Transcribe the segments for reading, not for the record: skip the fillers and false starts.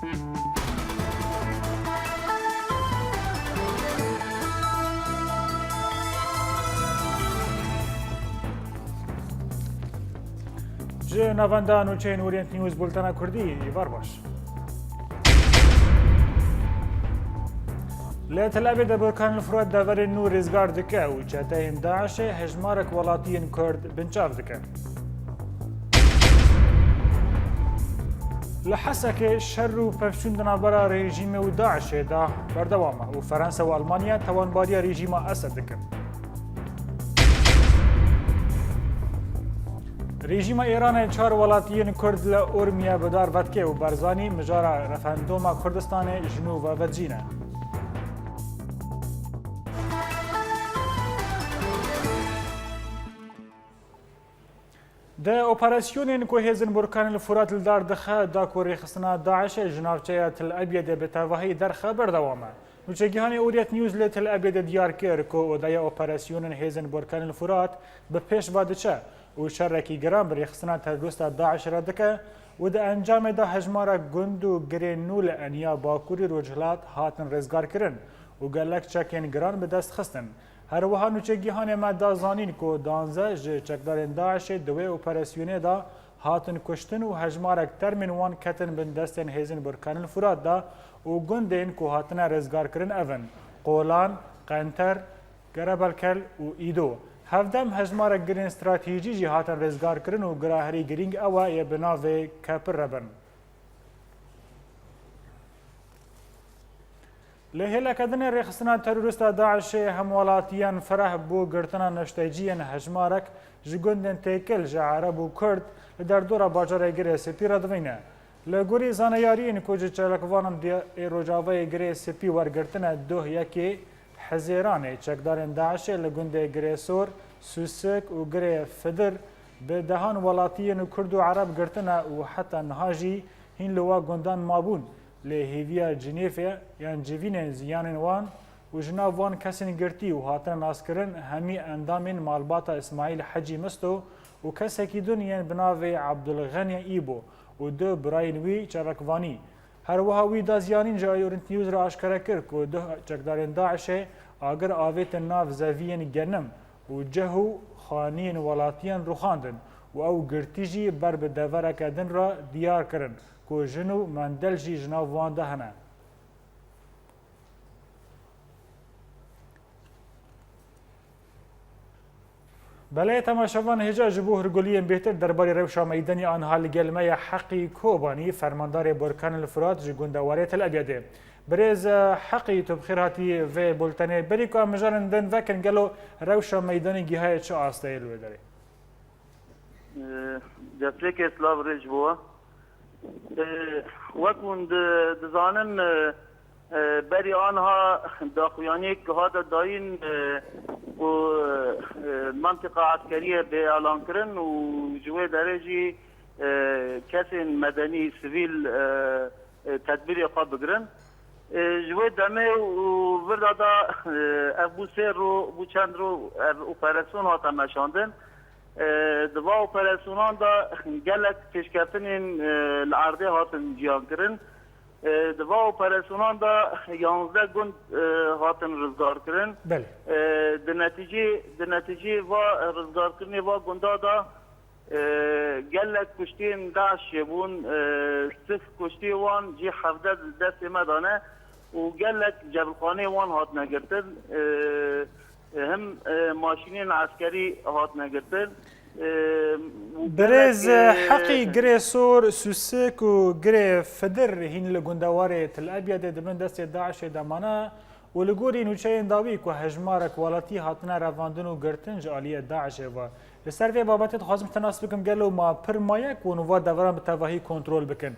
جه نوانده نوچه اورینت نیوز بولتنا کردی ایوار باش. لتل أبيض بركان الفرات دافر نور رزقار دكا وجاتهم داعش هجمارك ولاتين كرد بنشاف دكا. لحسك شر وبفشوندنا برا ريجيم وداعش دا بردوامه وفرنسا وألمانيا توان باريا ريجيم أسد دكا. رژیم ایران چهار ولاتیین کرد لأورمیا بدار ودکه و برزانی مجارا رفراندوم کردستان جنوب و وجینه. ده اپراسیونین که هزن برکان الفرات لدار دخه دا کوری خستنا داعش جنابچه تل ابید بتواهی در خبر دوامه. نوچگیهان اوریت نیوز لتل ابید دیار کرد که ودای اپراسیونین هزن برکان الفرات به پیش بادچه و شرکی گرام بر خستنا تروریست داعش را دکه و ده انجام ده هجمارا گند و گرینول انیا باکوری روجهلات هاتن رزگار کرن و گلک چکین گران به دست خستن. هر وها نوچگیهان ما دا زانین که دانزه جه چکدارن داعش دوی اپراسیونه دا هاتن کشتن و هجمارک ترمین وان کتن بن دستن هیزن برکان الفرات دا و گندین که هاتن رزگار کرن اون قولان، قنتر، گربلکل و ایدو. هفدم هجمارک گرین استراتیجی جی هاتن رزگار کرن و گراهری گرینگ اوه یه بناوه کپر ربن. لهلا کدن رخصنا تروریست داعش همولاتیان فرح بو گرتنا نشتیجیان هجمارک جگندن تیکل جا عرب و کرد لدر دورا باجار گره سپی را دوینه. لگوری زانیارین کجا چلکوانم دی روجاوه گره سپی ورگرتنا دوه یکی حزیرانه چکدارن داعش لگنده گره سور، سوسک و گره فدر به دهان ولاتیان کرد و عرب گرتنا و حتی نهاجی هین لوا گندان مابون. لهیویا جنیفه یان جوین زیان وان و جناب وان کسین گرتی و هاتن ناسکرن همی اندامین مالباتا اسماعیل حجی مستو و کسکی دنیان بناوی عبدالغنی ایبو و دو براین وی چرکوانی. هر وها وی دا زیانین جای اورنت نیوز را آشکره کرد و دو چکدارن داعش آگر آویت ناف زوین گرنم و جهو خانین ولاتیان روخاندن و او گرتیجی بر به دورک دن را دیار کرن که جنو مندل جی جناو وان دهنه. بله تماشاوان هجا جبو هرگولیم بهتر درباره روشا میدانی آنها لگلمه حقی کوبانی فرماندار برکان الفرات جگوندواره تل ابیده. برز حقی تو بخیر هاتی و بولتنه بری که مجارن دن وکن گلو روشا میدانی گیهای چه آسته الوه داره؟ جفره که اسلاف رج بوا وکون دزانن بری آنها داخویانی که ها داین و منطقه عسکریه به اعلان کرن و جوه درجی کسی مدنی سویل تدبیر خواب بگرن جوه دمه و وردادا ابو سر رو بو چند رو اپراسیون ها تمشاندن دوا اپراسیونان دا گلک پیشکفتن العرضه هاتن جیان کرن دوا اپراسیونان دا 11 گند هاتن رزگار کرن در نتیجه و رزگار کرنی و گندا دا گلک کشتین داعش بون صف کشتی وان جی 17 دست مدانه و گلک جبلخانه وان هات نگرتن هم ماشینین عسکری هات نگرتن برز حقی گره سور سوسک و گره فدر هین لگندواره تل ابیده دمن دست داعش دمانه و لگوری نوچه انداوی که هجمارک والاتی هاتنه رواندن و گرتن جالیه داعش و لسر وی بابتت خوازم تناس بکم گلو ما پر مایک و نوار دوران بتواهی کنترول بکن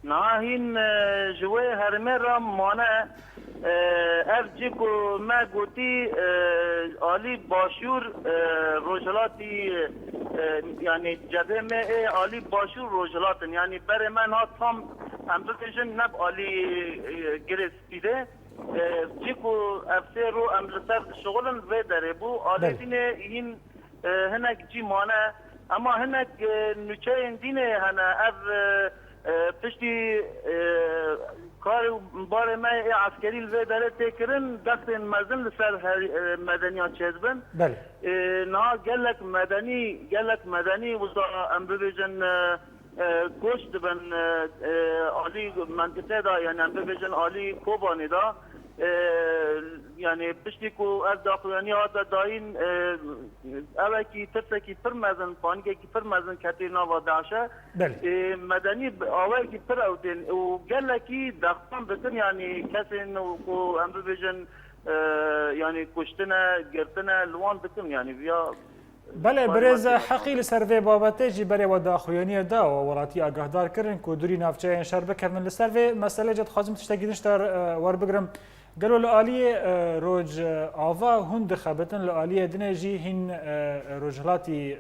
نه هین جوه هرمه را مانه افجی کو ما گوتی عالی باشور روجلاتی یعنی جبه ما عالی باشور روجلاتن یعنی بر من ها تام امریکشن نب عالی گرسپیده جیکو افسر رو امرسر شغلن و داره بو عالی دینه این هنک جی مانه اما هنک نوچه دینه هنه اف پشتی کار بار ما عسکری الوی داره تکرن دست مزن لسر مدنیان چیز بن بله نه گلک مدنی وزا ام ببیجن گوشت بن عالی منطقه دا یعنی ام ببیجن عالی کوبانی دا یعنی پشتی کو از داخلانی ها داین اوه کی ترسه کی پر مزن پانگه کی پر مزن کتینا و داشه مدنی اوه کی پر اوتین و گله کی دختان بکن یعنی کسی کو ام ببیجن یعنی کشتنه گرتنه لوان بکن یعنی بیا بله برز حقی لسروی بابته جی بری و داخویانی دا و ولاتی آگاهدار کردن که دوری نافچه این شهر بکردن لسروی مسئله جد خواستم تشتگیدنش در ور بگرم قالوا لآلية روج آوا هند خبتن لآلية دنجي هن روجلاتي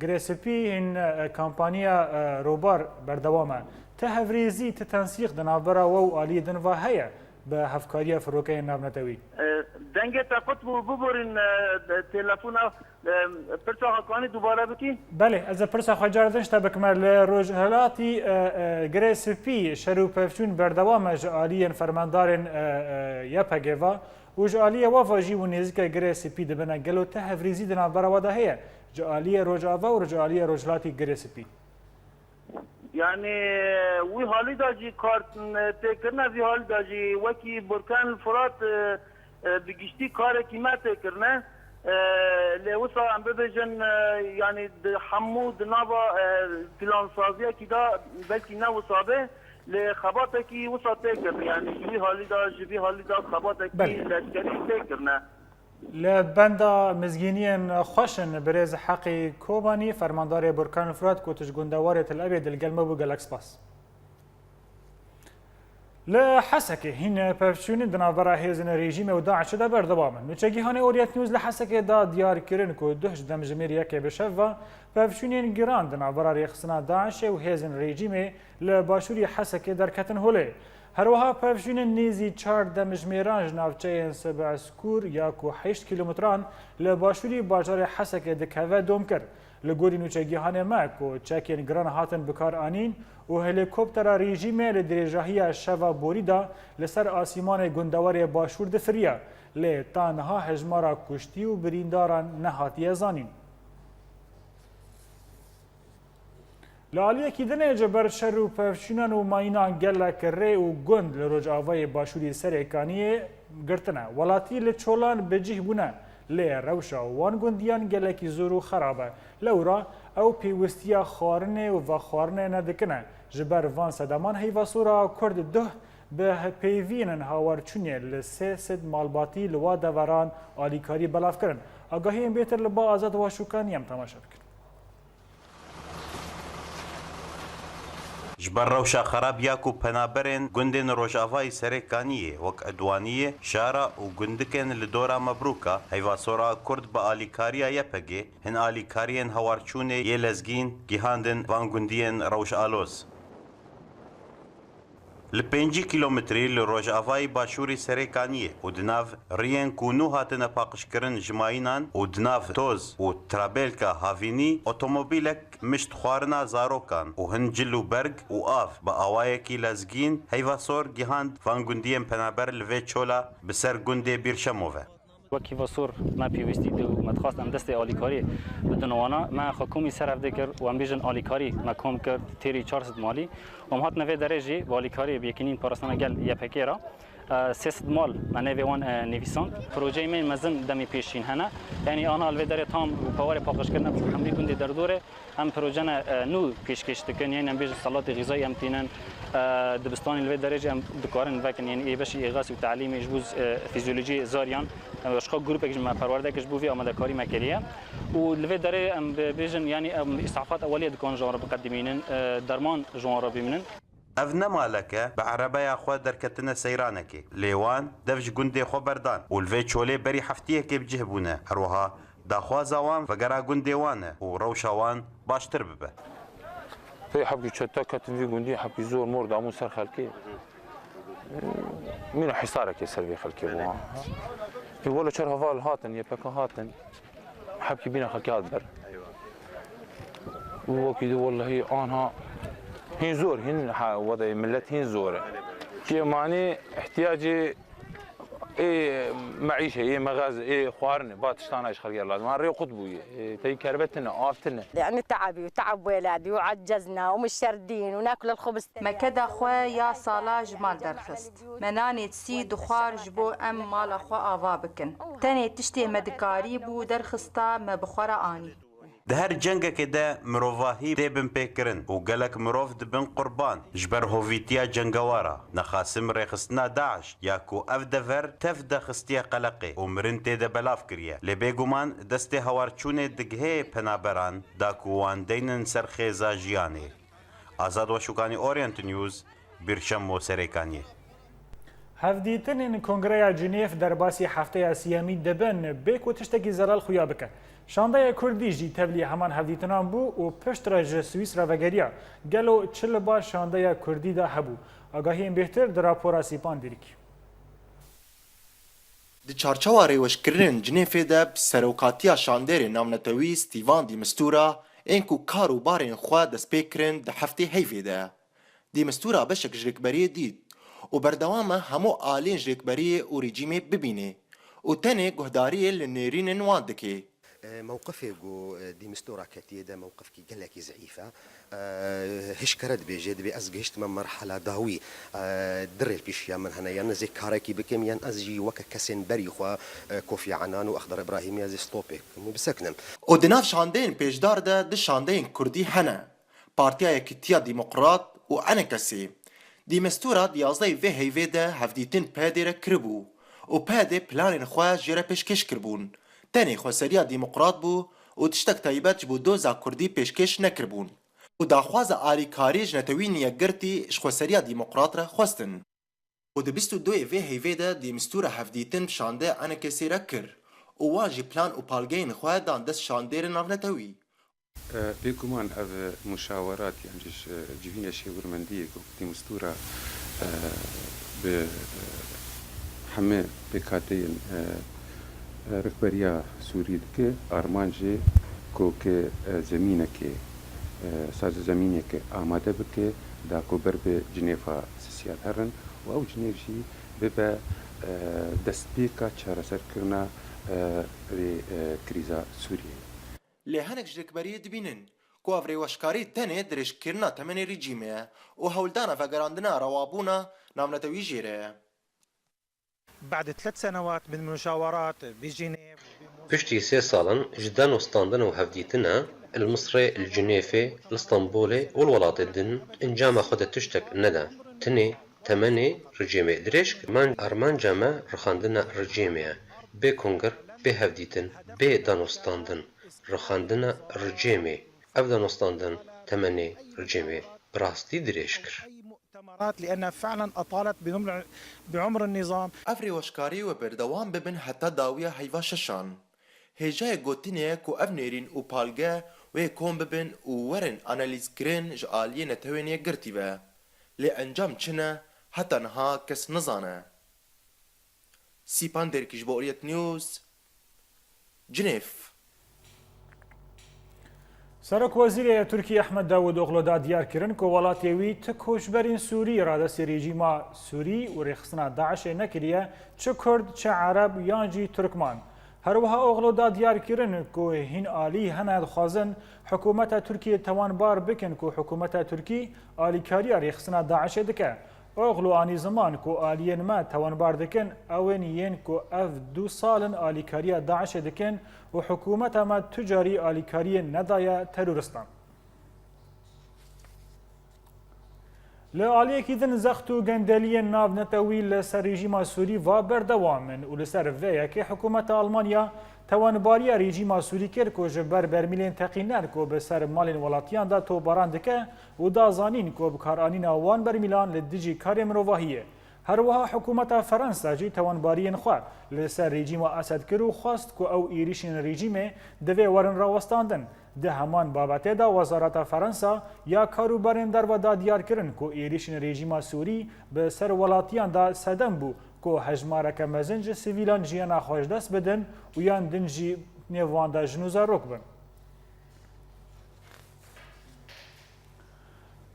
غريسبي هن كامبانيا روبار بردوامه تهفريزي تتنسيق دنابرا و آلية دنوا هيا بهفكاريا فروكي نابنتوي دنگه تاقت ببورین تلفونا پرسا حقانی دوباره بکی؟ بله از پرسا خواجاردنش تا بکمل روز هلاتی گریسپی شروع پفچون بردوام جعالیین فرماندارن یپگوا و جعالیه وافاجی و نزدیک گریسپی دبنا گلو تهفریزی دنا براواده هیه جعالیه روجاوا و جعالیه روجلاتی گریسپی يعني وي حالي داجي كارت تكرنا في حال داجي وكي بركان الفرات بقشتي كار كيما تكرنا لوصا عم ببجن يعني حمود نابا بلان سازيه كدا بلكي نا وصابه لخباتك وصا تكر يعني في حالي داجي في حالي دا خباتك لشكري تكرنا لبندا مزگینین خوشن برز حقی کوبانی فرماندار برکان الفرات کوتش گندوار تل ابيض القلمه بو گالاکس باس لحسكه هنا بفشوني دنابرا هيزن ريجيم و داعش دا بردوامن نوچگی هانه اوريت نيوز لحسكه دا ديار كرن کو دهش دم جمير يكه بشفا بفشونين گران دنابرا ريخسنا داعش و هيزن ريجيم لباشوري حسكه دركتن هوله هروها پفشون نیزی 4 دمجمیران جنابچه سبع سکور یا کو 8 کیلومتران لباشوری بازار حسک دکوه دوم کرد لگوری نوچگیهان ما کو چکین گران هاتن بکار آنین و هلیکوپتر رژیم لدریجاهی شوا بوریدا لسر آسیمان گندوار باشور دفریا لی تانها هجمارا کشتی و برینداران نهاتی زانین لعالیه کی دنه جبر شر و پفشونان و ماینان گلک ری و گند لرجاوای باشوری سرکانیه گرتنه ولاتی لچولان بجیه بونه لی روشا وان گندیان گلکی زورو خرابه لورا او پیوستیا خارنه و خارنه ندکنه جبر وان صدمان هیواسورا کرد ده به پیوینن هاورچونیه لسه سد مالباتی لوا دوران آلیکاری بلاف کرن آگاهی این بیتر لبا آزاد و شوکانی هم تماشا بکن جبر روشا خراب یاکو پنابرن گندن روجاوای سرکانیه وک ادوانیه شارع و گندکن لدورا مبروکا هیواسورا کرد با آلیکاریا یپگه هن آلیکارین هوارچونه یه لزگین گیهاندن وان گندین روش آلوز لپنجی کیلومتری لروجاوای باشوری سرکانیه و دناف رین کونو هاتن پاقش کرن جماینان و دناف توز و ترابلکا هاوینی اتومبیلک مشت خوارنا زاروکان و هنجل و برگ و آف با آوایکی لزگین هیواسور گیهاند وان گندیم پنابر لوی چولا بسر گنده بیرشموه وکی واسور ما پیوستی دو متخواست ام دست آلیکاری بدون وانا ما حکومی سر افده کرد و ام بیجن آلیکاری مکوم کرد تیری 400 مالی و ام هات نوی درجی و آلیکاری بیکنین پارستانه گل یپکی را 300 مال من نوی وان نویسان پروژه من مزن دمی پیشین هنه یعنی آنا الوی داره تام و پوار پاقش کردن حملی کنده در دوره هم پروژه نو پیشکش دکن یعنی ام بیجن سالات غذایی ام تینن دبستان الوی درجه ام دکارن وکن یعنی ای بشی ایغاس و تعلیم اجبوز فیزیولوژی زاریان اشخاص گروپ که ما پرورده کش بوی آماده کاری مکریه و لوی داره ام بیجن یعنی اسعافات اولیه دکان جوار بقدمینن درمان جوار بمنن اف نمالکه به عربه خود درکتنه سیرانکی لیوان دفج گنده خو بردان و الوی چوله بری هفتیه که بجه بونه هروها داخوازوان وگرا گنده وانه و روشوان باشتر ببه في حبي شتا كاتن في جندي حبي زور مور دامو سر خلكي من حصارك يسر في خلكي بوها يقولوا شر هفال هاتن يبكا هاتن حبي بينا خلكي هادبر وكيد والله انها هين زور هين وضع ملت هين زور كي معني احتياجي ايه معيشه ايه مغازه ايه خوارني باتشتانا ايش خلق لازم هاري قطبوي تي كربتنا آفتنا يعني تعبي وتعب ولادي وعجزنا ومش شردين وناكل الخبز ما كدا خوا يا صلاة جمال درخست مناني تسيد وخارج بو ام مال اخوا آوا بكن تاني تشتي مدكاري بو درخستا ما بخورا آني دهر جنگه که ده مروفاهی تیبن پیکرن و گلک مروف دبن قربان جبر هوفیتیا جنگوارا نخاسم ریخستنا داعش یاکو اف دفر تف دخستیا قلقه و مرن تیده بلاف کریه لبیگومان دست هوارچون دگه پنابران داکو وان دینن سرخیزا جیانه آزاد و شوکانی اورینت نیوز برشم و سریکانیه هفدیتن کنگره جنیف در باسی هفته سیامی دبن بیک و تشتکی زلال خویا بکن. شانده کردی جی تبلی همان هفدیتنان بو و پشت راج سویس را وگریا گلو چل با شانده کردی دا هبو. آگاهی این بهتر در راپورا سیپان دیریک. د چارچاوا ریوشکرین جنیفه ده سروکاتیا شاندر نامنتوی ستیوان دی مستورا اینکو کارو بارین خوا دست پیکرین ده هفته هیوی ده. دی مستورا بشک جرکبری دید و بردوامه همو آلین جرکبری و رژیمه ببینه و تنه گهداری لنیرین نوان دکه. موقفي جو دي مستورة كتير ده موقف كي قال لك زعيفة هش كرد بيجد بأزجشت من مرحلة داوي دري البيشيا من هنا يعني زي كاركي بكم يعني أزجي وك كسن بريخوا كوفي عنان وأخضر إبراهيم يازي ستوبيك مو بسكنم ودناف شاندين بيجدار ده شاندين كردي هنا بارتيا كتيا ديمقراط وأنا كسي دي مستورة ديازدي في هيفي ده هفديتين بادر كربو وبادي بلان خوا جيرا پیشکش کربون تاني خواسريا ديمقراط بو و تشتك تايبات جبو دوزا كردي پیشکش نكربون و داخوازا آلي كاريج نتوين يقرتي خواسريا ديمقراط را خواستن و دبستو دوی في هيفي ده دي مستورة هفديتين بشانده أنا كسي ركر و واجي بلان و بالغين خوا دان دست شاندير ناف نتوي بيكمان اف مشاورات يعني جيفينا شي ورمنديه دي مستورة ب همه بكاتين ركبريا سوري دكي ارمانجي كوكي زمينك ساز زمينك آماده بك داكو برب جنيفا سياسات هرن و او جنيف جي ببا دستبيكا چارسر كرنا كريزا سوريا لهنك جركبري دبينن كو افري وشكاري تاني درش كرنا تمني ريجيمي و هولدانا فقراندنا روابونا نامنتوي جيري بعد 3 سنوات من مشاورات بجنيف بشتي 3 سالا جدان وستاندن وهفديتنا المصري الجنيفي الاسطنبولي والولاط الدن انجام خدت تشتك ندى تني تمني رجيمي دريش من ارمان جامع رخاندنا رجيمي بي كونغر بي هفديتن بي دانوستاندن رخاندنا رجيمي افدانوستاندن تمني رجيمي براستي دريشكر لأنها فعلا أطالت بعمر النظام أفري وشكاري وبردوام ببن حتى داوية هيفا ششان هجاي قوتينيه كو أفنيرين و بالغا ويكون ببن وورن أناليز كرين جعالية نتوينيه قرتيبه لأنجام چنه حتى نها كس نزانه سيبان ديركيش بورية نيوز جنيف سرک وزیر ترکیه احمد داود اوغلو دا دیار کرن که ولاتیوی تکوشبرین سوری را دست رژیم سوری و رخصنا داعش نکریه چه کرد چه عرب یانجی ترکمان هروها اوغلو دا دیار کرن که هین آلی هند خوازن حکومت ترکیه توانبار بکن که حکومت ترکی آلی کاری رخصنا داعش دکه اوغلو آنی زمان که آلیین ما توانبار دکن اوینیین که اف 2 سالن آلی کاری داعش دکن و حکومت ما تجاری آلیکاری ندای ترورستان. لآلیه که دن زخت و گندلی ناو نتوی لسر رژیم سوری و بردوامن و لسر ویه که حکومت آلمانیا توانباری رژیم سوری کرد که جبر برمیلین تقینر که به سر مالین ولاتیان دا تو باران دکه و دا زانین که بکارانین آوان برمیلان لدیجی کار مروواهیه. هروها حکومت فرانسا جی توانبارین خواه لسر رژیم اسد کرو خواست که او ایریشین رژیم دوی ورن راوستاندن ده همان بابته دا وزارت فرانسا یا کاروبارین در و دا دیار کرن که ایریشین رژیم سوری به سر ولاتیان دا صدم بو که هجمارک مزنج سیویلان جیانا خوش دست بدن و یان دنجی نیوان دا جنوزا روک بن.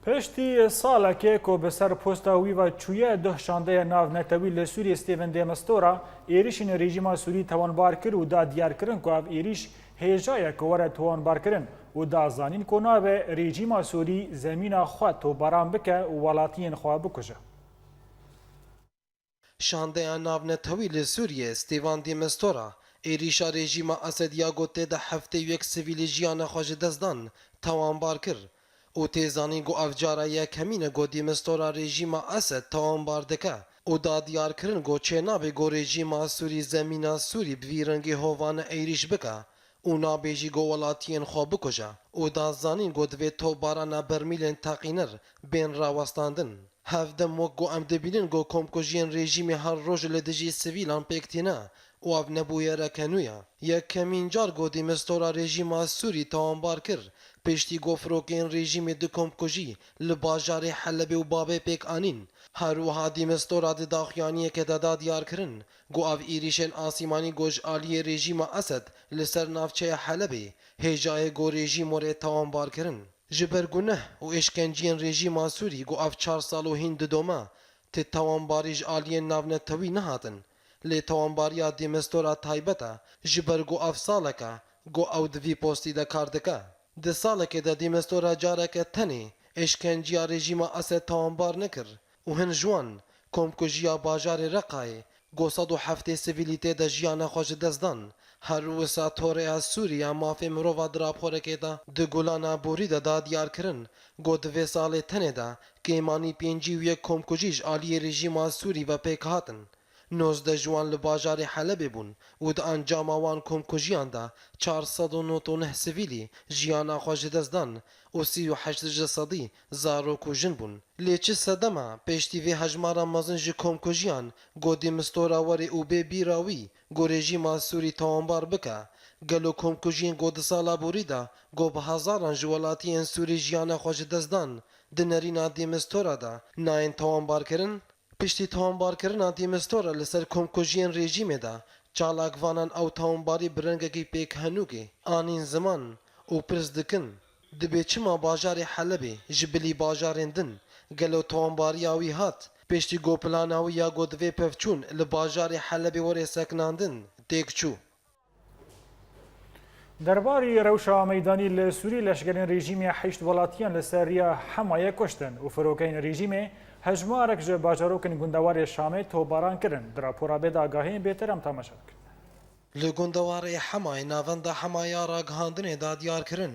پشتی سالکه که به سر پوستا ویوا چویه ده شانده ناو نتوی لسوری استیون دیمستورا ایریشین رژیم سوری توانبار کرد و دا دیار کرن که او ایریش هیجای که وره توانبار کرن و دا زانین که ناو رژیم سوری زمین خواه تو برام بکه و ولاتین خواه بکشه. شانده ناو نتوی لسوری استیون دیمستورا ایریشا رژیم اسدیا گوته ده هفته یک سویل جیان خوش دزدان توانبار کرد. او تیزانی گو افجارا یک همین گو دیمستورا رژیم اسد توانبار دکه او دا دیار کرن گو چه نابه گو رژیم سوری زمین سوری بویرنگی هوان ایریش بکه او نابیجی گو ولاتین خو بکجه او دا زانین گو دوی تو باران برمیلین تاقینر بین راوستاندن هفدم وک گو ام دبینن گو کمکجین رژیم هر روز لدجی سویلان پیکتینه او او نبویه رکنویا یک کمین جار گو دیمستورا رژیم سوری توانبار کرد پشتی گفروکین رژیم دکم کجی لباجار حلب و بابه پیک آنین هروها دیمستورا داخیانی که دادا دیار کرن گو او ایریشن آسیمانی گوش آلی رژیم اسد لسر نافچه حلبی هجای گو رژیم وره توانبار کرن جبرگونه و اشکنجین رژیم سوری گو او 4 سال و هند دوما تی توانباریج آلی ناونتوی نهاتن لی توانباریا دیمستورا تایبتا جبرگو او سالکا گو او دوی پوستی دا کاردکا ده سالکه ده دیمستورا جارکه تنی اشکنجیا رژیم اسد توانبار نکر و هن جوان کمکجیا باجار رقای گو 107 سیویلیته ده جیان خوش دزدان هر وسا توره از سوریا مافی مرووا دراپورکه ده ده گولانا بوری ده دا دیار کرن گو دوی سال تنه ده که ایمانی پینجی و یک کمکجیش آلی رژیم سوری و پیک هاتن 19 جوان لباجار حلب بون و ده انجام وان کمکجیان ده 499 سیویلی جیانا خوش دزدان و 38 جسدی زارو کجن بون لیچه صدمه پشتی وی هجمارا مزن جی کمکجیان گو دیمستورا وری او بی بیراوی گو رژیم سوری توانبار بکه گلو کمکجین گو ده سالا بوری ده گو به هزاران جوالاتی ان سوری جیانا خوش دزدان ده نرینا دیمستورا ده ناین توانبار کرن پشتی توانبار کرنا دیمستورا لسر کمکجین رژیم ده چالاکوانان او توانباری برنگی پیک هنوگی آنین زمان او پرس دکن دبی چما باجار حلبی جبلی باجارین دن گلو توانباری آوی هات پشتی گو پلاناوی یا گو دوی پفچون لباجار حلبی وری سکناندن دیگ چو درباری روشا میدانی لسوری لشگرین رژیم 8 ولاتیان لسریا حمایه کشتن و فروکین رژیم هجمارک جه باجاروکن گندوار شامه تو باران کرن در پورا بید آگاهی بهتر هم تماشا کرد. لگندوار حمای ناوند حمایا را گهاندن دا دیار کرن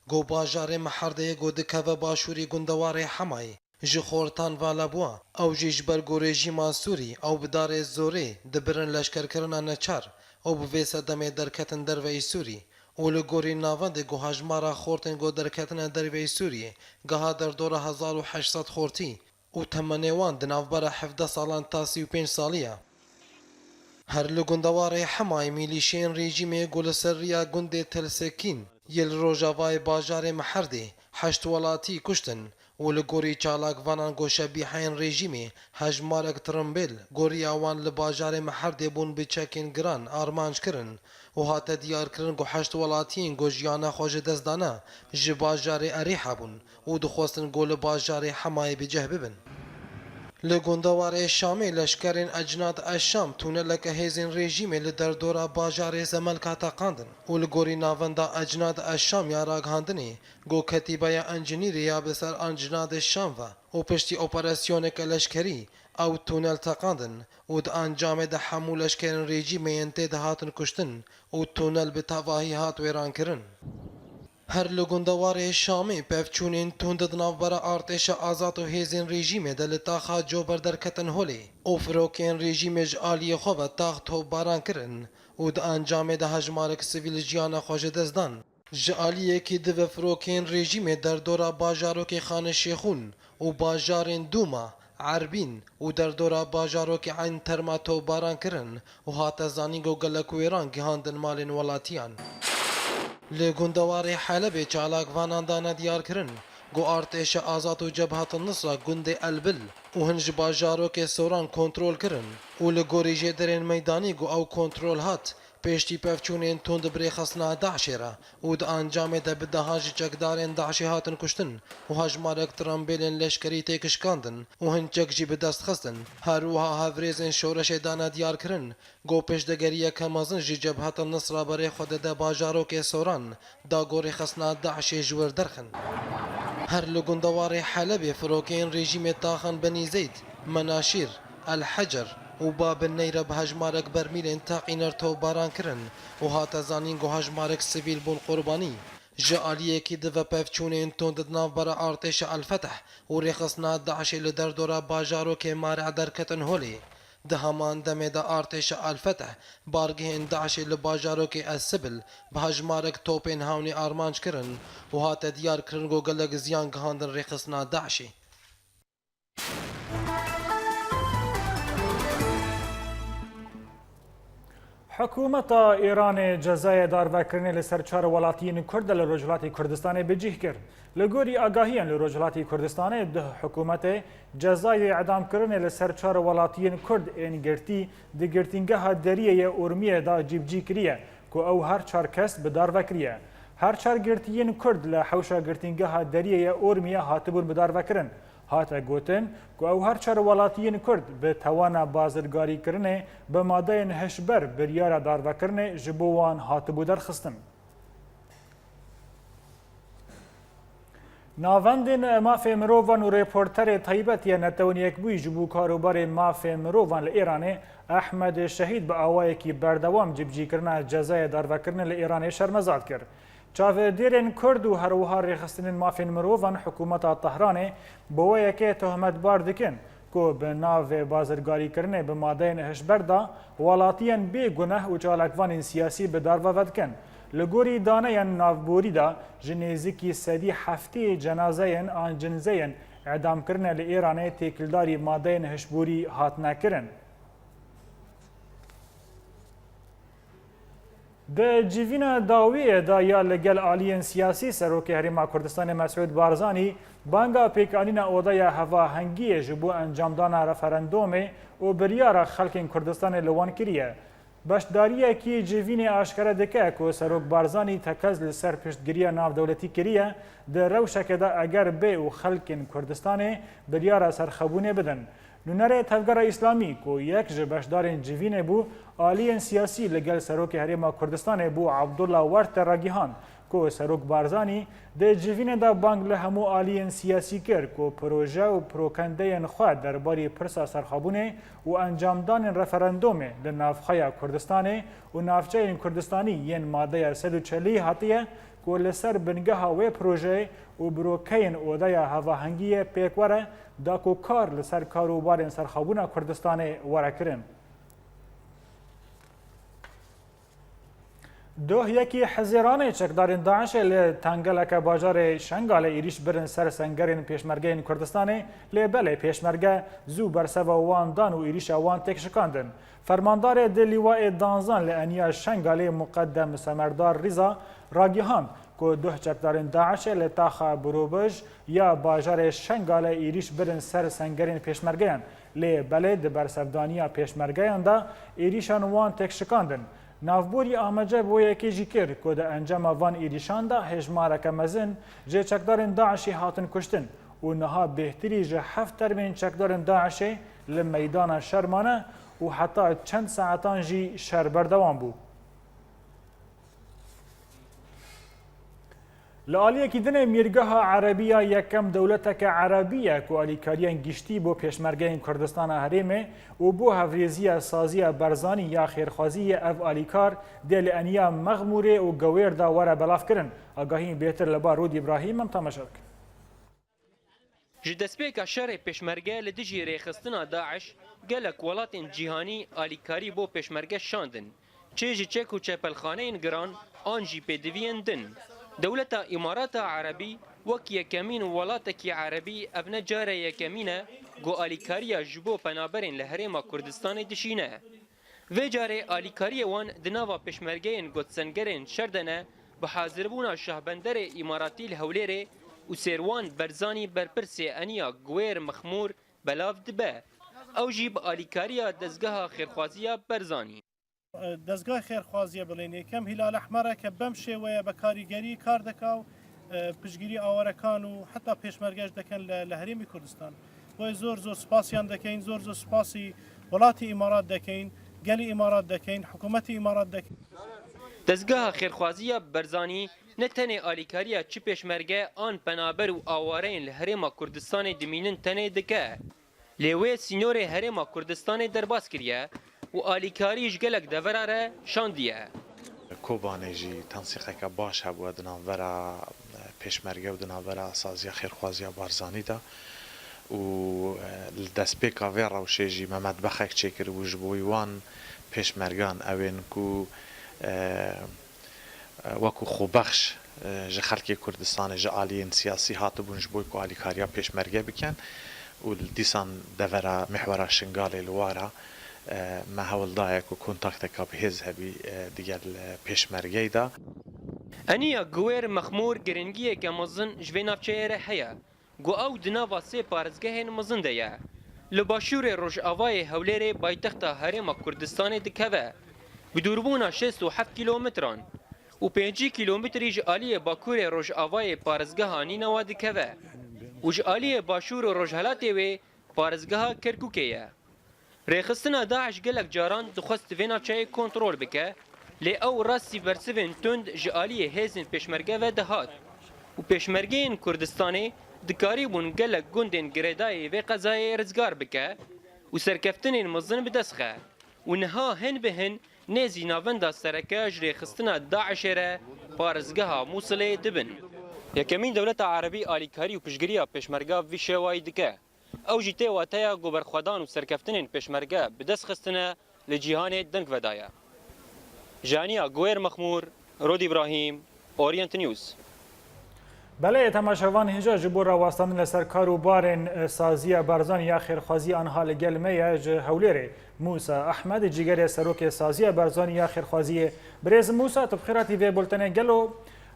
گو باجار محرده گو دکه و باشوری گندوار حمای ji xortan vala bûa ew jî ji ber ku rejîma Sûrî ew bi darê zorê dibirin leşkerkirina neçar ew bi vê sedemê derketin derveyî Sûrî û li gorî navendê ku hejmara xortên ku derketin derveyî Sûriyê geha derdora 1800 xortî û temenê wan di navbera 17 salan ta 35 salî ye. Her li gundewarê Hemayê mîlîşeyên rejîmê ku li ser riya gundê Telsekîn yê li rojavayê bajarê Meherdê 8 welatî kuştin û li gorî çalakvanan goşebîheyên rejîmê hejmarek tirimbêl goriya wan li bajarê Meherdê bûn bi çekên giran armanc kirin û hate diyarkirin ku 8 welatiyên ku jiyana xwe ji dest dane ji bajarê Erêha bûn û dixwestin ku li bajarê Hemayê biceh bibin. Li gundewarê Şamê leşkerên ecnad eşşam tûneleke hêzên rejîmê li derdora bajarê Zemelka teqandin û li gorî navenda ecnad eşşam ya ragihandinê ku ketîbeya encinîrê ya bi ser ecnadê Şam ve û piştî operasyoneke leşkerî ew tûnel teqandin û di encamê de hemû leşkerên rejîmê yên tê de hatin kuştin û tûnel bi tevahî hat wêrankirin. Her li gundewarê Şamê pevçûnên tund di navbera artêşa azad û hêzên rejîmê de li taxa cober derketin holê û firokên rejîmê ji aliyê xwe ve tax topbaran kirin û di encamê de hejmarek sivîl jiyana xwe ji dest dan. Ji aliyekî di ve firokên rejîmê derdora bajarokê Xanişêxûn û bajarên Dûma Erbîn û derdora bajarokê Eyn Terma topbaran kirin û hate zanîn ku gelek wêran gihandin malên welatiyan. Li gundewarê Helebê çalakvanan dane diyar kirin ku artêşa azad û Cebhat-ı Nusra gundê Elbil û hin ji bajarokê Soran kontrol kirin û li gorî jêderên meydanî ku ew kontrol hat پشتی پفچونین تند بری خصنا داعش را و د انجام ده بدهاج چکدارین داعش هاتن کشتن و هجمارک ترامبیلین لشکری تکشکاندن و هنچک جی به دست خستن هروها هفریزن شورش دانا دیار کرن گو پشتگریه کمازن جی جبهت النصر برای خود ده باجارو که سوران دا گوری خصنا داعش جور درخن هر لگندوار حلب فروکین رژیم تاخن بنی زید مناشیر الحجر و باب النيرة بهجمارك برميل انتاقي نرتو باران كرن و هاتا زانين گو هجمارك سيفيل بون قرباني جالية كي دفا بفچونين توندد ناف برا ارتش الفتح و ريخصنا داعش لدردورا باجارو كي مارع دركتن هولي دهمان دمي دا ارتش الفتح بارگهن داعش لباجارو كي السبل بهجمارك توپين هاوني ارمانج كرن و هاتا ديار كرن گو گلگ زيان گهاندن ريخصنا داعشي حکومت ایران جزای داروکردن لسر چهار ولاتیین کرد لرجلاتی کردستان بجیه کرد. لگوری آگاهیان لرجلاتی کردستان ده حکومت جزای اعدام کردن لسر چهار ولاتیین کرد انگرتی ده گرتینگاه دریه اورمیه دا جیبجی کریه که او هر چهار کس به داروکریه. هر چهار گرتیین کرد لحوشا گرتینگاه دریه اورمیه هاتبون به داروکردن. هاتا گوتن که او هر چهار ولاتیین کرد به توان بازرگاری کرنه به ماده هشبر بریار دارو کرنه جبوان هاتبو درخستن. ناوندین مافی مروان و ریپورتر طیبتی نتوان یک بوی جبو کاروبار مافی مروان لایران احمد شهید به آوایی که بردوام جبجی کرنه جزای دارو کرنه لایران شرمزاد کرد. چاودیرین کرد و هروها ریخستنین مافین مروان حکومت طهران بویه که تهمت بار دکن که به ناو بازرگاری کرنه به ماده هشبردا ولاتیان بی گناه و چالکوان سیاسی به دارو ودکن. لگوری دانه ناوبوری دا جنیزیکی سدی هفته جنازه آن جنزه اعدام کرنه لایران تکلداری ماده هشبوری هات نکرن. د جیوینا داویه دا یا لگل آلیین سیاسی سروک هریما کردستان مسعود بارزانی بانگا پیکانینا اودای هوا هنگی جبو انجامدان رفرندوم و بریار خلق کردستان لوان کریه. بشداریه کی جیوین آشکره دکه که سروک بارزانی تکز لسر پشتگیری ناو دولتی کریه در روشک دا اگر به و خلق کردستان بریار سرخبونه بدن. نونره تفگر اسلامی که یک جبشدار جیوین بو آلیین سیاسی لگل سروک هریما کردستان بو عبدالله ورت راگیهان که سروک بارزانی ده جیوین دا بانگ لهمو آلیین سیاسی کرد که پروژه و پروکنده خواه درباری پرسا سرخابونه و انجامدان رفرندوم ده نافخای کردستان و نافچه کردستانی ین ماده 140 هاتیه که لسر بنگه و پروژه و بروکین اودای هواهنگی پیکوره دا کو کار لسر کاروبار سرخابونه کردستان وره کرن. دوه یکی حزیران چکدارین داعش لتنگلک باجار شنگال ایریش برن سر سنگرین پیشمرگین کردستان لبله پیشمرگه زو برسو وان دان و ایریش وان تک شکاندن. فرماندار دلیواء دانزان لانیا شنگال مقدم سمردار ریزا راگیهان که دوه چکدارین داعش لتاخ بروبج یا باجار شنگال ایریش برن سر سنگرین پیشمرگین لبله برسودانیا پیشمرگین دا ایریشان وان تک شکاندن. نافبوری آمجه بو یکی جی کرد که ده انجام وان ایریشان دا هجمارک مزن جه چکدارین داعشی هاتن کشتن و نها بهتری جه هفتر بین چکدارین داعشی لمیدان شرمانه و حتی چند ساعتان جی شر بردوان بو. لآلیه که دنه میرگاه عربیه یکم دولتک عربیه که آلیکاریان گشتی بو پیشمرگه کردستان هریمه و بو هفریزی سازی برزانی یا خیرخوازی اف آلیکار دل انیا مغموره و گویر دا وره بلاف کرن. آگاهی بهتر لبا رود ابراهیم هم تماشاک. جدسپیک شر پیشمرگه لدجی ریخستنا داعش گلک ولاتین جیهانی آلیکاری بو پیشمرگه شاندن. چه چک و چپلخانه گران آنجی پیدوین دن. دولة إمارات عربي وك يكمين ولاتك عربي أبنى جارة يكمينة جو آليكاريا جبو بنابرين لهريما كردستان دشينة في جارة آليكاريا وان دناوا بشمرگين قد سنگرين شردنة بحاضربونا شهبندر إماراتي الهوليري وسيروان برزاني برپرسي أنيا گوير مخمور بلاف دبا أو جيب آليكاريا دزگها خيرخوازيا برزاني دەستگای خێرخوازیە بڵێن یەکەم هیلال ئەحمەرە کە بەم شێوەیە بە کاریگەری کار دەکا و پشگیری ئاوارەکان و حتا پێشمەرگەش دەکەن لە هەرێمی کوردستان بۆی زۆر سوپاسیان دەکەین زۆر سوپاسی وڵاتی ئیمارات دەکەین گەلی ئیمارات دەکەین حکوومەتی ئیمارات دەکەین. دەستگاها خێرخوازیە بەرزانی نه تەنێ ئالیکاریە چی پێشمەرگە ئان پەنابەر و ئاوارەیان لە هەرێما کوردستانی دمینن تەنێ دکە لێوێ سینۆرێ هەرێما کوردستانی دەرباز کردە و ئالیکاریش گەلک دەڤەرارە شاندیە. کۆبانێژی تەنسیقەکە باش هەبووە دناوبەرە پێشمەرگە و دناوبەرە سازیە خێرخوازیە بارزانیدا و دەستپێکا vê ڕەوشێژی مەمەد بەخێک چێکرد و ji بۆی وان پێشمەرگان ئەوێن ku وەکو خۆبەخش ji xelkê Kurdistanê ji aliyên siyasî hatibûn ji bo ku alîkariya pêşmerge bikin û dîsan devera mihwera Şingalê li wara me hewildaye ku kontakteka bihêz hebî digel pêşmergeyê de. Eniya guwêr mexmûr giringiyeke mezin ji vê navçeyê re heye gu ew di nava sê parêzgehên mezin de ye. Li başûrê Rojavayê Hewlêrê paytexta Herêma Kurdistanê dikeve bi dûrbûna 67 kîlometran û 5 kîlometrî ji aliyê Bakurê Rojavayê parêzgeha Nînawa dikeve û ji aliyê başûr û Rojhilatê wê parêzgeha Kerkûkê ye. Rêxistina Daeş gelek caran dixwest vê navçeyê kontrol bike lê ew rastî bersivên tund ji aliyê hêzên pêşmerge ve dihat û pêşmergeyên Kurdistanê dikarî bûn gelek gundên girêdayê vê qezayê rizgar bike û serkeftinên mezin bidexe û niha hin bi hin nêzî navenda sereke ji rêxistina Daişê re parêzgeha Musilê dibin. Yekemîn dewleta Erebî alîkarî û piştgiriya pêşmerga vî şêwayî dike. Ew jî tê wateya goberxwedan û serkeftinên pêşmerge bi dest xistine li cîhanê deng vedaye. Janiya Guwêr Mexmûr, Rod İbrahîm, Orient News. Belê temaşevan hêja ji bo rawastandin li ser karûbarên saziya barzanî ya xêrxwazî anha li gel me ye ji Hewlêrê. Musa Ahmed cîgerê serokê saziya barzanî ya xêrxwaziyê. Birêz Musa tu bi xêra tî vê bultenê gelo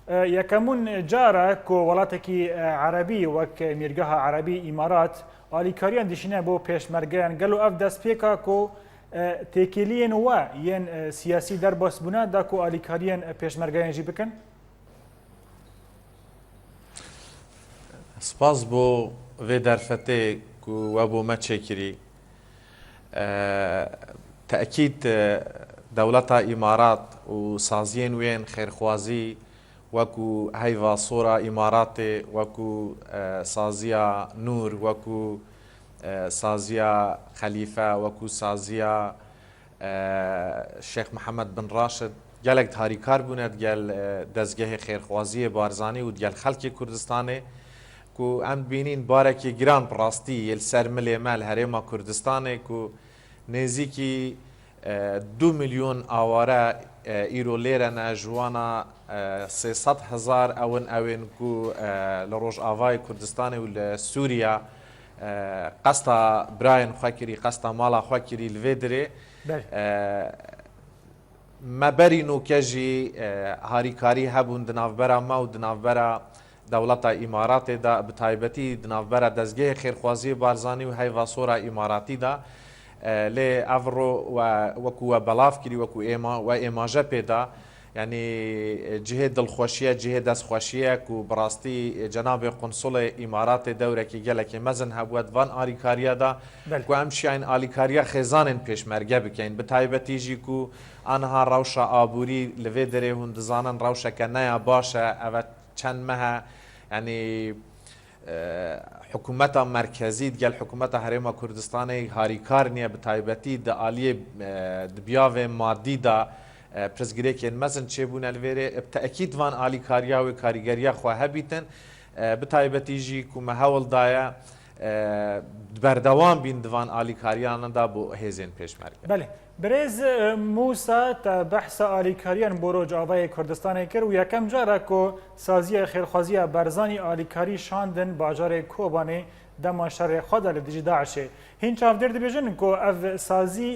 yekemûn cara ku welatekî Erebî wek Mîrgeha Erebî îmarat alîkariyan dişîne bo pêşmergeyan gelo ev destpêka ku têkiliyên we yên siyasî derbasbûne da ku alîkariyên pêşmergeyan jî bikin. Spas بۆ vê derfetê ku we bû me çêkirî teekîd dewleta îmarat û saziyên wên xêrxwazî wekû heyva sora îmaratê wekû saziya Nûr wekû saziya Xelîfe wekû saziya Şêx Mihemed bin Raşid gelek harîkar bûne digel dezgehê xêrxwaziyê barzanî û digel xelkê Kurdistanê ku em bînîn barekî giran bi rastî yê li ser milê me li Herêma Kurdistanê ku nêzîkî 2 milyon aware îro lêre ne ji wana 300,000 ewên ku li Rojavayê Kurdistanê û li Sûriya qesta birayên xwe kirî qesta mala xwe kirî li vê dirê me berî nûke jî harîkarî hebûn di navbera me û di navbera dewleta îmaratê da bi taybetî di navbera dezgehê xêrxwaziyê barzanî û heyva sora îmaratî da lê ev ro wekû we belav kirî wekû we êmaje pê da yanî cihê dilxweşiye cihê destxweşiye ku bi rastî cenabê qunsulê îmaratê dewrekî gelekî mezin hebûye di van alîkariya da ku em şiyayên alîkariya xêzanên pêşmerge bikein bi taybetî jî ku anha rewşa aborî li vê derê hûn dizanin rewşeke neya baş e ev çend mehe yanî حکومتا مرکزی digel حکومتا Herêma Kurdistanê harîkar niye bi taybetî di aliyê di biyavê madî da pirsgirêkên mezin çêbûne li vêrê bi teekîd van alîkariya wê karîgeriya xwe hebîtin bi taybetî jî ku me hewl daye berdewam bîn di van alîkariyan da bo hêzên pêşmerge. Belê. Birêz Musa te behsa alîkariyan bo Rojavayê Kurdistanê kir û yekem cara ku saziya xêrxwaziya barzanî alîkarî şandin bajarê Kobanê dema şerê xwe da li dijî Daişê. Hîn çavdêr dibêjin ku ev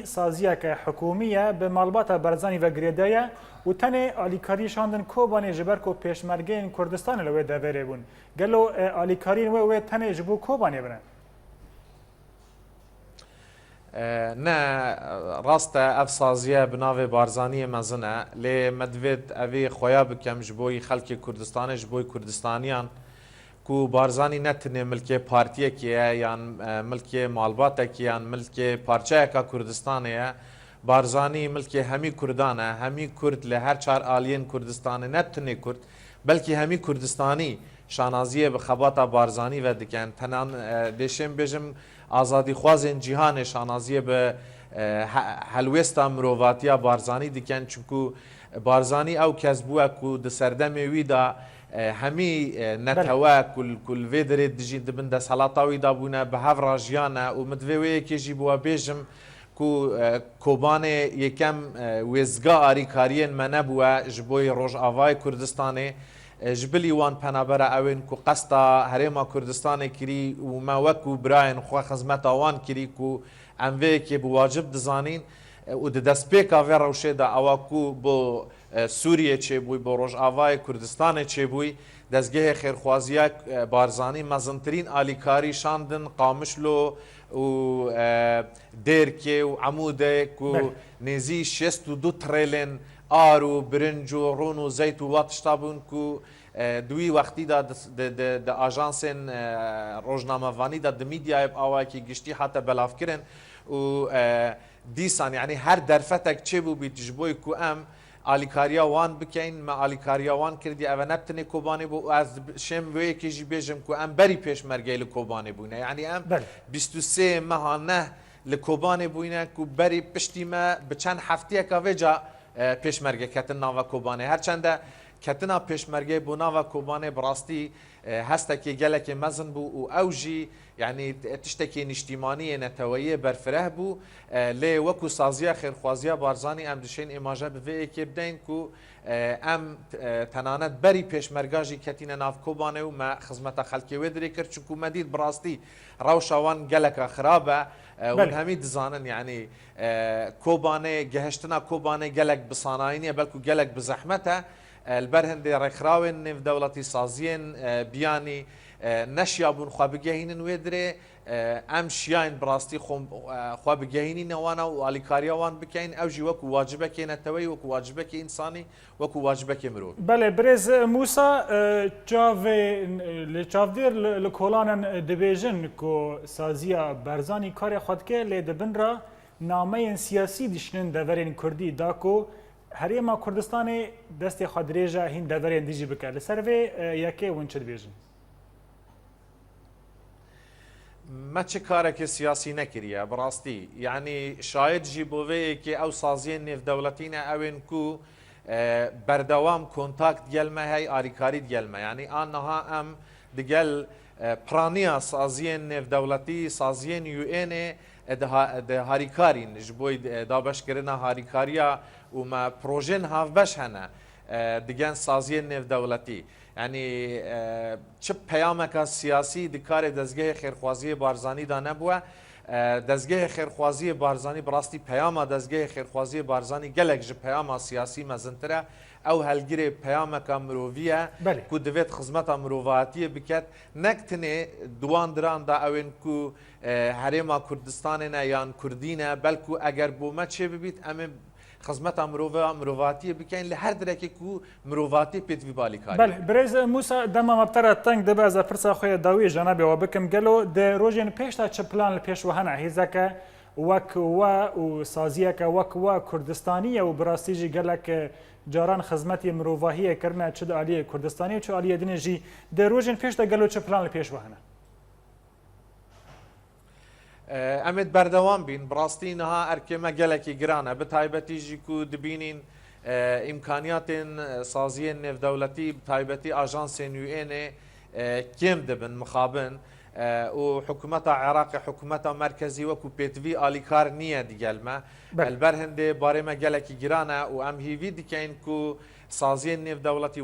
saziyeke hikûmî ye bi malbata barzanî ve girêde ye û tenê alîkarî şandin Kobanê ji ber ku pêşmergeyên Kurdistanê li wê deverê bûn. Gelo alîkariyên wê tenê ji bo Kobanê bine. نه راستە ئەف سازیە بناوێ بارزانیە مەزنە لێ مەدوێت ئەvê خۆیا بکەم ji بۆی خەڵکی کوردستانê ji بۆی کوردستانیان ku barzanî netinê milkê partiyekê ye yan milkê malbatekî yan milkê parçayeka Kurdistanê ye barzanî milkê hemî Kurdan e hemî Kurd li her çar aliyên Kurdistanê ne tinê Kurd belkî hemî Kurdistanî şanaziyê bi xebata barzanî ve dikin tenan dêşên bêjim azadîxwazên cîhanê şanaziyê bi helwêsta mirovatiya barzanî dikin çunku barzanî ew kes bûye ku di serdemê wî da hemî netewe kul vê derê dijî dibin deshelata wî da bûne bi hev rajiyane û min divê wê yekê jî bûye bêjim ku Kobanê yekem wêzga alîkariyên me nebûye ji bo Rojavayê Kurdistanê ji bilî wan penabera ewên ku qesta herêma Kurdistanê kirî û me wekû birayên xwe xizmeta wan kirî ku em vê yekê bi wacib dizanîn û di destpêka vê rewşê da ewa ku bo Sûriye çêbûyî bo Rojavayê Kurdistanê çêbûyî dezgehê xêrxwaziya barzanî mezintirîn alîkarî şandin Qamişlo û Dêrkê û Emûdê ku nêzî 62 trêlên ar û birinc û rûn û zeyt û wat tişta bûn ku دوی وقتی دا د آژانسên rojnamevanî da di mîdyayê awayekî giştî hate belavkirin û dîsan yani her derfetek çêbû bî ji bo ku em alîkariya wan bikeyn me alîkariya wan kirdiye ev ne tinê Kobanê bû ez şêm wê yekê jî bêjim ku em berî pêşmergeyê li Kobanê bûne yani em 23 meha neh li Kobanê bûne ku berî piştî me bi çend hefteyeka vê ca pêşmerge ketin nava Kobanê her çende ketina pêşmergê bû nava Kobanê bi rastî hestekê gelekê mezin bû û ew jî yani tiştekê niştîmaniyê neteweyê berfireh bû lê wekû saziya xêrxwaziya barzanî em dişên îmaje bi vê yekê bideyn ku em tenanet berî pêşmerga jî ketîne nav Kobanê û me xizmeta xelkê wê dirê kir çunku me dît bi rastî rewşa wan geleka xirab e hûn hemî dizanin yani Kobanê gehiştina Kobanê gelek bi sanayînê belkû gelek bi zehmet e البر هندي رخراوين نف دولتي سازين بياني نشيا بون خو بگهینن ودره ام شیاین براستی خو بگهینی نوانا و الیکاریا وان بکین او جی وکو واجبه کی نتوی وکو واجبه کی انسانی وکو واجبه کی مرو بله برز موسی چاو لچاودیر لکولانن دبیجن کو سازیا برزانی کار خود که لدبن را نامه سیاسی دشنن دورین کردی داکو هریما کردستانی دست خادریجا هین دورین دیجی بکر لسر وی یکی ونچد بیجن ما چه کارێکی سیاسی نەکریە بڕاستی یعنی شاید جی بۆvەیەکی ئەو سازیên نێودەوڵەتینە ئەوێن ku بەردەوام کۆنتاکت گەلمە هەی ئاریکاری گەلمە یعنی ئانەها ئەم digel پرانیا سازیên نێودەوڵەتی سازیên UN هاریکارین ji bo dabeşkirina harîkariya û me projên havbeş hene digel saziyên nêvdewletî yani çi peyameka siyasî di karê dezgehê xêrxwaziyê barzanî da nebûye dezgehê xêrxwaziyê barzanî bi rastî peyama dezgehê xêrxwaziyê barzanî gelek ji peyama siyasî mezintir e ew helgirê peyameka mirovî ye ku divêt xizmeta mirovatiyê biket nek tinê duwan diran da ew ên ku herêma Kurdistanê ne yan Kurdî ne belkû eger bû me çê bibît em ê xizmeta mirovatiyê bikeyn li her direkê ku mirovatî pêdivî balîkarî. Bel birêz Musa dema me tera teng dibe ez pirsa xwe ya dawî janabê we bikim gelo de rojên pêş da çi plan li pêş we hene hêzeke wek we û saziyeke wek we Kurdistanî ye û bi rastî jî gelek caran xizmetê mirovahiyê kirine çi di aliyê Kurdistanî çi aliyê dinê jî de rojên pêş de gelo çi plan li pêş we hene. Em ê berdewam bîn bi rastî niha erkême gelekî giran e bi taybetî jî ku dibînîn îmkaniyatên saziyên nêvdewletî bi taybetî ajansên UNê kêm dibin mixabin û hikûmeta Iraqê hikûmeta merkezî wekû pêtivî alîkar niye digel me elber hindê barê me gelekî giran e û em hîvî dikeyn ku saziyên nêvdewletî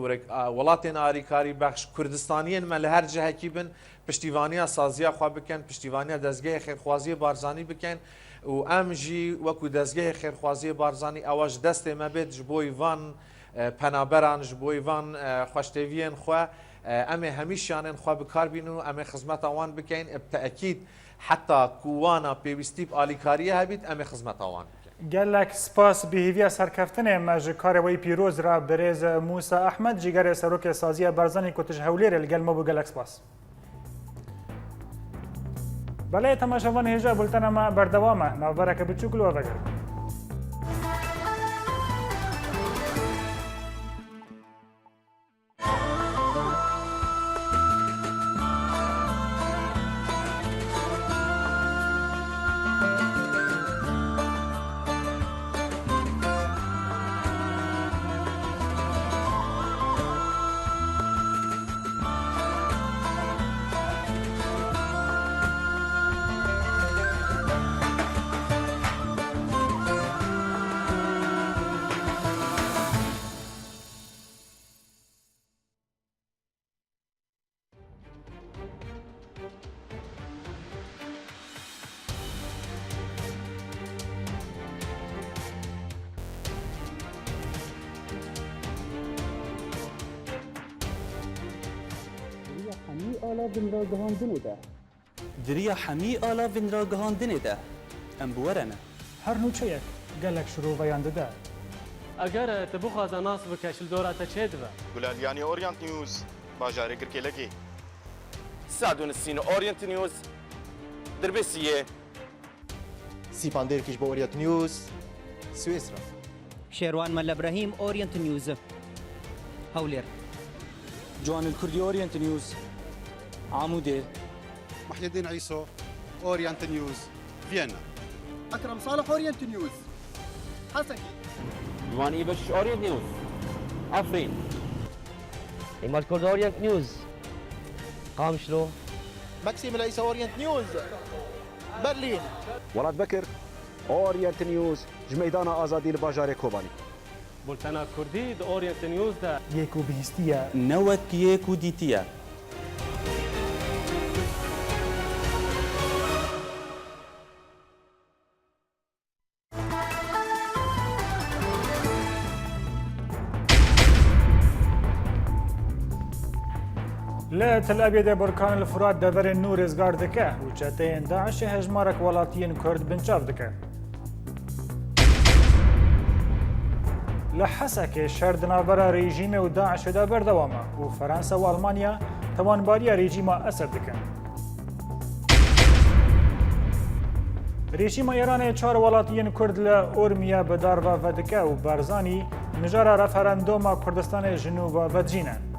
welatên alîkarî bexş Kurdistaniyên me li her cihekî bin piştîvaniya saziya xwe bikin piştîvaniya dezgehê xêrxwaziyê barzanî bikin û em jî wekû dezgehê xêrxwaziyê barzanî ewa ji destê me bêt ji bo van penaberan ji bo van xweşteviyên xwe em ê hemîşiyanên xwe bikarbînin û em ê xizmeta wan bikeyn bi teekîd حتى كوانا بيوستي بآليكارية هبيت أمي خزمة طوان گەلک سپاس بهیویا سەرکەفتنێ مەژ کارەوەی پیرۆز را برێز موسا ئەحمەد جیگەرێ سەرۆکێ سازیە بەرزانی کوتش هەولێرە لەگەلمە بوو گەلک سپاس. بەڵێ تەماشەوان هێژە بولتەنەمە بەردەوامە ناوبەرەکە بچووک لۆڤەگەر. دریا هەمی ئالا ڤینراگەهاندنێدا ئەم بوەرەنە هەر نوچەیەک گەلک شروڤەیان دەدا. ئەگەر te bixwaze nas bike ji dora te çê dibe. Gulaliyanê Orient News bajarê Girkêlekê. Sadûnisîn Orient News Dirbêsiyê. Sîpanderkî ji bo Orient News Swêsra. Şêrwan Mel İbrahîm Orient News Hewlêr. Ciwanil Kurdî Orient News Amûdê. Muhyiddin İso Orient News Vienna. Akram Salih Orient News Haseki. Ciwan İbeş Orient News Afrin. İmal Kurd Orient News Qamşlo. Maxim Reis Orient News Berlin. Welat Bekir Orient News ji meydana azadî li bajarê Kobanî. Bultena Kurdî di Orient News de yek û bihîstiye Newek yek û dîtiye. لا تل أبيض بركان الفرات دبر النور إزغار دكه وجتين داعش هجمارك ولاتين كرد بنشاف دكه لحسك شردنا برا ريجيم وداعش دبر دوامه وفرنسا وألمانيا توانباريا ريجيم أسد دكه ريجيم إيران 4 ولاتين كرد لأورميا بدار ودكه وبرزاني نجار رفرندوم كردستان جنوب ودجينه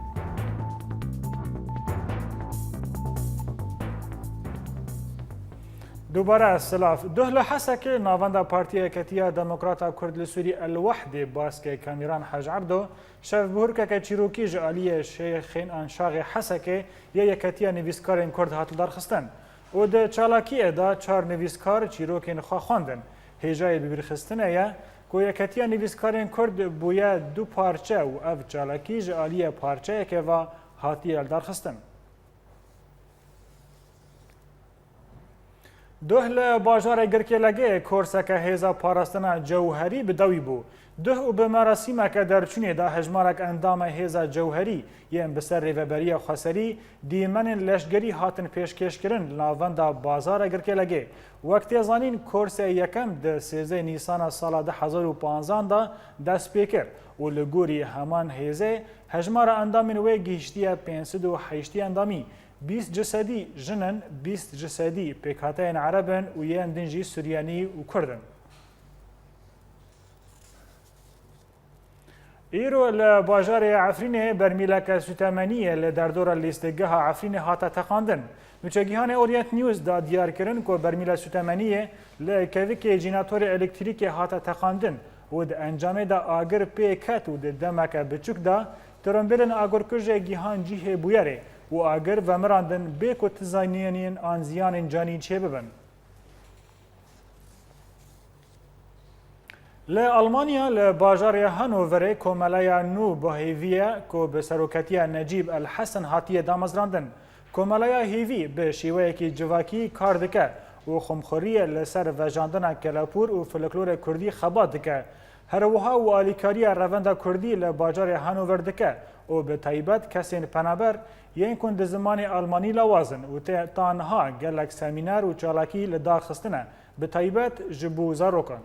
دوباره سلاف دهل حسك نافندا بارتيا كتيا ديمقراطا كرد لسوري الوحدة باسكي كاميران حاج عبدو شاف بهركا كتشيروكي جالية شيخين انشاغ حسك يا كتيا نويسكارين كرد هاتل دارخستن و ده چالاكي ادا چار نويسكار چيروكين خوا خواندن هجاي ببرخستنه يا كو كتيا نويسكارين كرد بويا دو پارچه و اف چالاكي جالية پارچه كوا هاتي الدارخستن دوهل باجار گرکلگه کورسک هیزا پاراستنا جوهری بدوی بو ده و به مراسم که در چونی دا هجمارک اندام هیزا جوهری یم بسر ریوبری خسری دیمن لشگری هاتن پیشکش کرن لاوندا بازار گرکلگه وقتی زانین کورس یکم د 13 نیسان سال 2015 دا دست پیکر و لگوری همان هیزه هجمار اندامین و گیشتی 508 اندامی 20 جسدي جنن 20 جسدي بكاتين عربن ويان دنجي سورياني وكردن ايرو لباجار عفرين برميلك سوتامانية لدردور الاستقاها عفرين هاتا تقاندن نوچگیهان اورينت نيوز دا ديار کرن کو برميلا سوتامانية لكويكي جيناتور الكتريكي هاتا تقاندن ود انجام دا آگر پیکت ود دمک بچوک دا ترمبلن آگر کجه گیهان جیه بویره و آگر و مراندن بیکو تزاینین آن زیان جانی چه ببن. لألمانيا لباجار هانوفر كومالايا نو بهيفيا كو بسروكتيا نجيب الحسن هاتيه دامزراندن كومالايا هيفي بشيويكي جواكي كاردكه و خمخوريه لسر وجاندنا كلاپور و فلکلور كردي خبات دكه هروها و آلیکاریا روند کردی لباجار هانوور دکه و به تایبەت کەسێن پەنابەر یەن کون di zimanê Almanî lawazin û tanha gelek semînar û çalakî li daxistine bi taybet ji bo zarokan.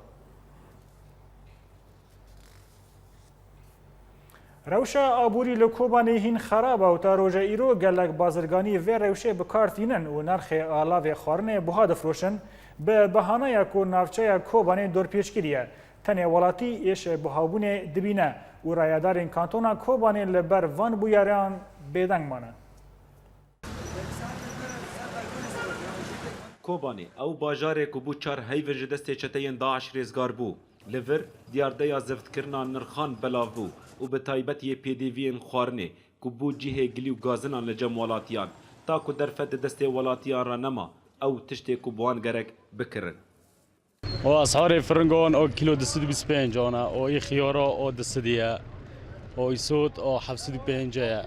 Rewşa aborî li Kobanê hîn xerab e û ta roja îro gelek bazirganî vê rewşê bi kar tînin û nerxê alavê xwarinê buha difroşin bi behanaya ku navçeya Kobanê dorpêçkiriye. Tenê welatî êşe buhabûnê dibîne û rayadarên kantona Kobanê li ber van bûyeriyan bêdeng mane. Kobanê ew bajarê ku bû çar heyvin ji destê çeteyên Daeş rêzgar bû. Li vir diyardeya zevtkirina nirxan belav bû û bi taybet yê pêdiviyên xwarinê ku bû cihê gilî û gazinan li cem welatiyan. Ta ku derfet di destê welatiyan ra nema ew tiştê ku bi wan gerek bikirin. O asharê firingan o kilo 225 ana o î xiyara o 200 ye o îsot o 705 ye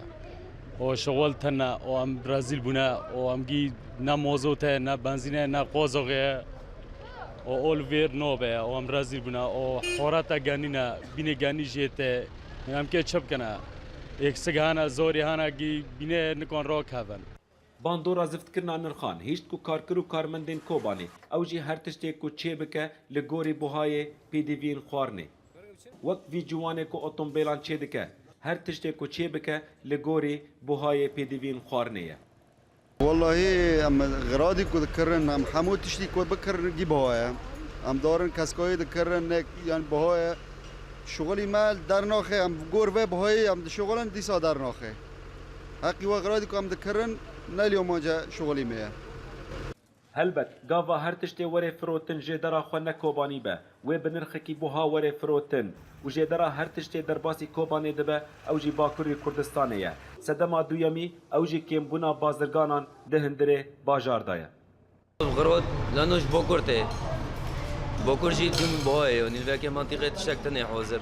o şewal tene o em Brazîl bûne o em gî ne mazot e ne benzîne ne qozok ye o olvêr nobe o em Brazîl bûne o xwarata genîne bînê genî jê te em kê çi bikine eksik hene zorî hene gî bînê nikan rakevin. Bandora ziftkirina nirxan hîşt ku karkir û karmendên Kobanê ew jî her tiştê ku çê bike li gorî buhayê pêdiviyên xwarinê. Wek vî ciwanê ku otomobêlan çê dike her tiştê ku çê bike li gorî buhayê pêdiviyên xwarinê ye. Wallahi em giradî ku dikirin em hemû tiştî ku bikirin gî buha ye. Em darin keskoyê dikirin nek yan buha ye. Şoğulî me dernaxe em gor ve buhayê em dişoğulin dîsa dernaxe. Heqî we giradî ku em dikirin nelîyomaca şoğulî me ye. Helbet gava her tiştê werê firotin jê dera xwe ne Kobanî be wê bi nirxekî buha werê firotin û jê dera her tiştê derbasî Kobanê dibe ew jî Bakurê Kurdistanê ye. Sedema duyemî ew jî kêmbûna bazirganan di hindirê bajarda ye. Girod lano ji Bokurtê Bokur jî tüm buhayê nîvekê mantîqê tiştek tenê hozir.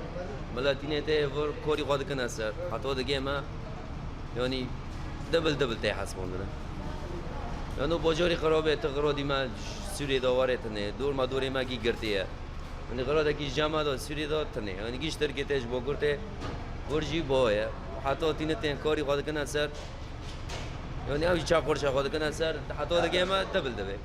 Miletînê tê vir korî xwe dikine ser. Heta digê me yanî debil tê hesbondine. Yani bajarê xerabê te giradî me Sûriyê da warê tenê dorma dorê me gî girtiye. Yani giradekî jema da Sûriyê da tenê. Yani gîj Tirkiyê tê ji Bokurtê vir jî buha ye. Heta tîne tên karî xwe dikine ser. Yani ew jî çaqurşa xwe dikine ser. Heta digê me debil dibe.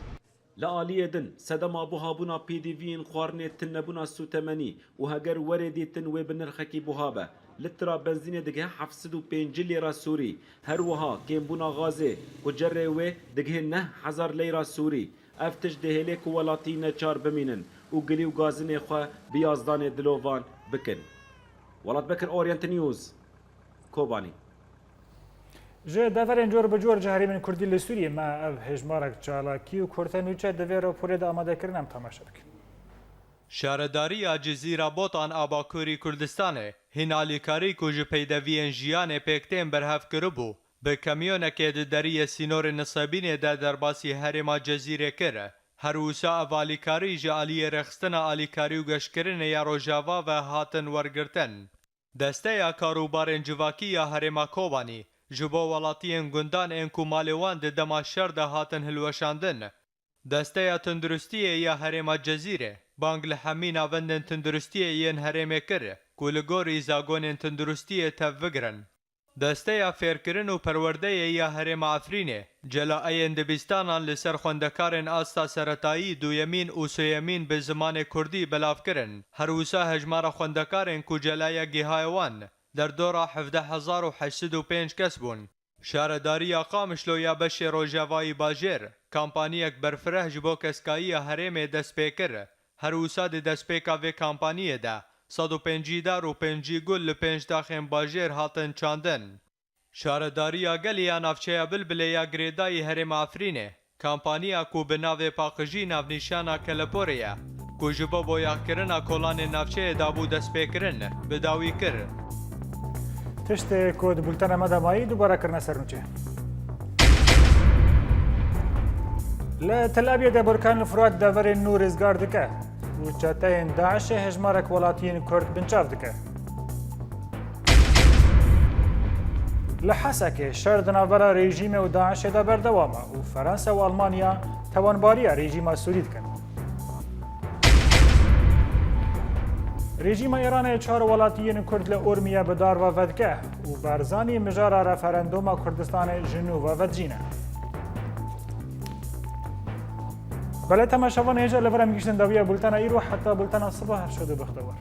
Li aliyê din sedema buhabûna pêdiviyên xwarinê tin nebûna sûtemenî û heger werê dîtin wê bi nirxekî buha be. Litra benzînê dige 705 lêra Sûrî. Her wiha kêmbûna gazê ku cerê wê dige 9,000 lêra Sûrî. Ev tişt dihêlê ku welatî neçar bimînin û gilî û gazinê xwe bi yazdanê dilovan bikin. Welatbekir Orient News, Kobanî. Ji deverên cor bi cor ciherîmên Kurdî li Sûriyê me ev hejmarek çalakî û kurtenûçe divê raporê de amadekirin em temaşe bikin. Şaredariya Cezîra Botan a Bakurê Kurdistanê hîn alîkarî ku ji peydeviyên jiyanê pêktên berhev kiribû bi kamyonekê di deriyê sînorê Nisebînê de derbasî herêma Cezîrê kir. Her wisa ev alîkarî ji aliyê rexistina alîkarî û geştkirinê ya Rojava ve hatin wergirtin. Desteya karûbarên civakî ya herêma Kobanî ji bo welatiyên gundan ên ku malê wan di dema şer de hatin hilweşandin. Desteya tunduristiyê ya herêma Cezîrê bang li hemî navendên tunduristiyê yên herêmê kir ku li gorî zagonên tunduristiyê tev bigirin. Desteya fêrkirin û perwerdeyê ya herêma Efrînê celayên dibîstanan li ser xwendekarên asta seretayî duyemîn û sêyemîn bi zimanê Kurdî belav kirin. Her wisa hejmara xwendekarên ku celaya gîhaya wan derdora 17,805 kes bûn. Şaredariya Qamişlo ya beşê Rojavayî bajêr kampaniyek berfireh ji bo keskayiya herêmê dest pê kir. Her wisa di destpêka vê kampaniyê de 150 dar û 5 gul li 5 daxên bajêr hatin çandin. Şaredariya geliya navçeya Bilbilê ya Girêdayî herêma Efrînê kampaniya ku bi navê paqijî navnîşana Keleporê ye ku ji bo boyakirina kolanên navçeyê dabû destpêkirin bi dawî kir. Tiştê ku di bultena me de mayî dubare kirine sernûçe. Li Tel Avivê de Burkanê Furat deverên nû rêzgar dike û çeteyên Daişê hejmarek welatiyên Kurd binçav dike. Li Hesekê şer di navbera rejîmê û Daişê de berdewam e û Fransa û Almanya tewanbariya rejîma Sûrî dikin. رژیم ایران 4 ولاتیین کرد لأورمیا بدار و ودگه و برزانی مجار رفرندوم کردستان جنوب و ودجینه. بله تماشاوان هجا لورم گیشتن داویه بولتن ایرو حتی بولتن صبح شده بختور.